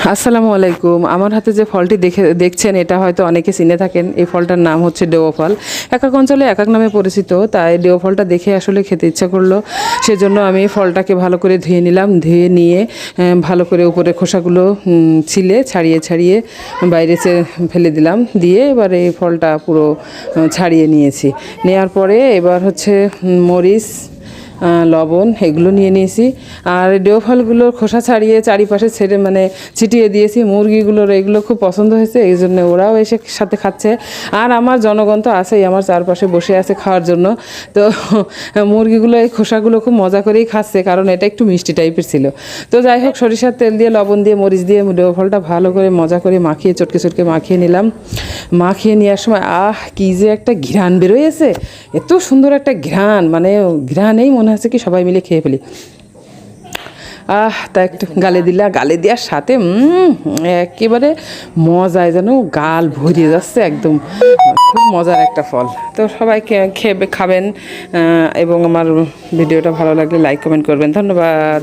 আসসালামু আলাইকুম। আমার হাতে যে ফলটি দেখছেন এটা হয়তো অনেকে চিনে থাকেন। এই ফলটার নাম হচ্ছে ডেও ফল। এক এক অঞ্চলে এক এক নামে পরিচিত। তাই ডেও ফলটা দেখে আসলে খেতে ইচ্ছা করলো, সেজন্য আমি ফলটাকে ভালো করে ধুয়ে নিলাম। ধুয়ে নিয়ে ভালো করে উপরে খোসাগুলো ছিলে ছাড়িয়ে ছাড়িয়ে বাইরে ফেলে দিলাম। দিয়ে এবার এই ফলটা পুরো ছাড়িয়ে নিয়েছি। নেওয়ার পরে এবার হচ্ছে মরিচ, লবণ এগুলো নিয়ে নিয়েছি। আর ডেও ফলগুলোর খোসা ছাড়িয়ে চারিপাশে ছেড়ে ছিটিয়ে দিয়েছি। মুরগিগুলোর এগুলো খুব পছন্দ হয়েছে, এই জন্য ওরাও এসে সাথে খাচ্ছে। আর আমার জনগণ তো আছেই, আমার চারপাশে বসে আছে খাওয়ার জন্য। তো মুরগিগুলো এই খোসাগুলো খুব মজা করেই খাচ্ছে, কারণ এটা একটু মিষ্টি টাইপের ছিল। তো যাই হোক, সরিষার তেল দিয়ে, লবণ দিয়ে, মরিচ দিয়ে ডেও ফলটা ভালো করে মজা করে মাখিয়ে চটকে চটকে মাখিয়ে নিলাম। মাখিয়ে নেওয়ার সময় কী যে একটা ঘ্রাণ বেরোয়েছে, এত সুন্দর একটা ঘ্রাণ, ঘ্রাণেই মনে হচ্ছে কি সবাই মিলে খেয়ে ফেলি। তা একটু গালে দিলা, গালে দেওয়ার সাথে একেবারে মজায় যেন গাল ভরিয়ে যাচ্ছে একদম। খুব মজার একটা ফল। তো সবাই খাবেন, এবং আমার ভিডিওটা ভালো লাগলে লাইক কমেন্ট করবেন। ধন্যবাদ।